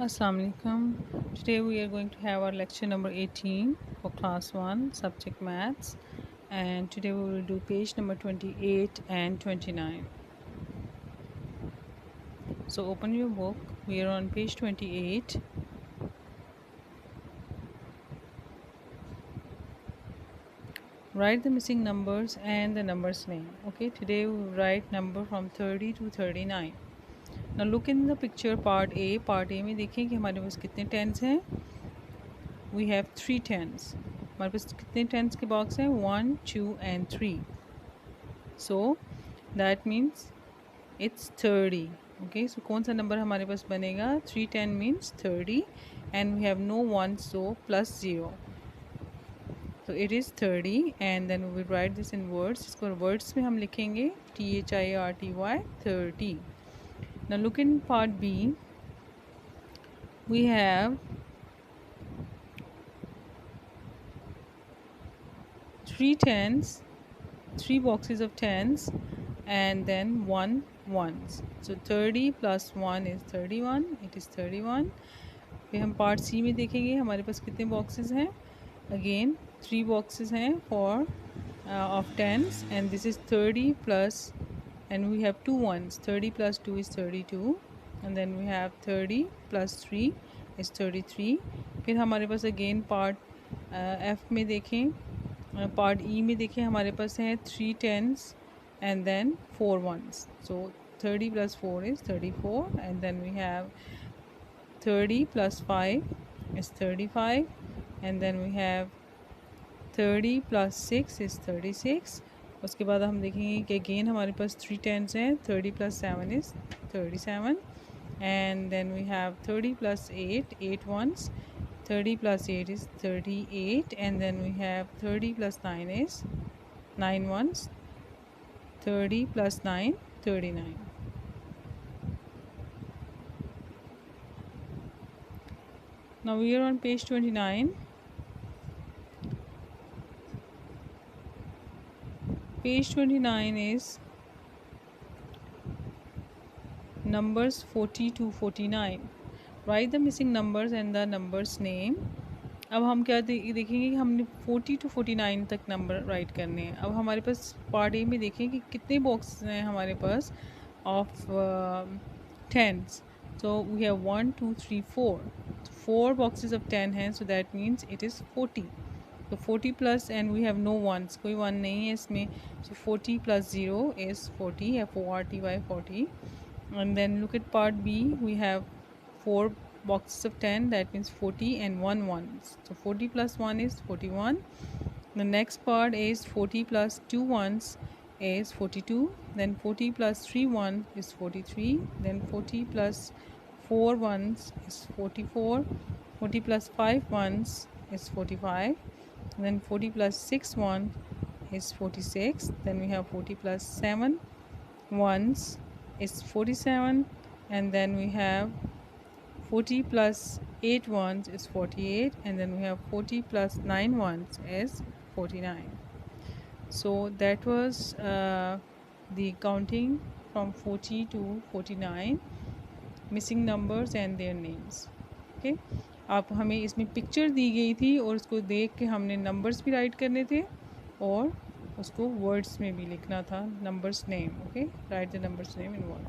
Assalamu alaikum. Today we are going to have our lecture number 18 for class 1 subject maths, and today we will do page number 28 and 29. So open your book. We are on page 28. Write the missing numbers and the numbers name. Okay, today we will write number from 30 to 39. Now look in the picture part A. Part A में देखें कि हमारे पास कितने tens हैं. We have 3 tens. हमारे पास कितने tens के box हैं? 1, 2 and 3. So that means it's 30. Okay, so कौन सा number हमारे पास बनेगा? 310 means 30 and we have no 1, so plus 0. So it is 30 and then we will write this in words. इसको words में हम लिखेंगे THIRTY 30. Now look in part B. We have 3 tens, 3 boxes of tens and then 1 ones. So 30 plus 1 is 31. It is 31. फिर हम part सी में देखेंगे हमारे पास कितने बॉक्सेस हैं. अगेन 3 बॉक्सेस हैं for of tens and this is 30 plus and we have 2 ones. 30 plus 2 is 32 and then we have 30 plus 3 is 33. फिर हमारे पास अगेन पार्ट एफ में देखें, पार्ट ई में देखें हमारे पास हैं 3 tens and then 4 ones. So 30 plus 4 is 34 and then we have 30 plus 5 is 35 and then we have 30 plus 6 is 36. उसके बाद हम देखेंगे कि अगेन हमारे पास 3 tens हैं. 30 plus 7 is 37 and then we have 30 plus 8, 8 ones. 30 plus 8 is 38 and then we have 30 plus 9 is 9 ones. 30 plus 9, 39. Now we are on page 29. Page 29 is numbers 40 to 49. Write the missing numbers and the numbers name. अब हम क्या देखेंगे कि हमने 40 to 49 तक number right करने हैं. अब हमारे पास पार्ट ए में देखें कि कितने बॉक्स हैं हमारे पास of tenses. So we have 1, 2, 3, 4. 4 boxes of 10 हैं, so that means it is 40. So 40 plus and we have no ones, कोई 1 नहीं है इसमें. So 40 plus 0 is 40, FORTY 40. And then look at part B. We have 4 boxes of 10, that means 40 and 1 ones. So 40 plus 1 is 41. The next part is 40 plus 2 ones is 42. Then 40 plus 3 ones is 43. Then 40 plus 4 ones is 44. 40 plus 5 ones is 45. Then 40 plus 6 1 is 46. Then we have 40 plus 7 ones is 47 and then we have 40 plus 8 ones is 48 and then we have 40 plus 9 ones is 49. So that was the counting from 40 to 49, missing numbers and their names. Okay, आप हमें इसमें picture दी गई थी और उसको देख के हमने नंबर्स भी राइट करने थे और उसको वर्ड्स में भी लिखना था numbers name. Okay, right the numbers name in word.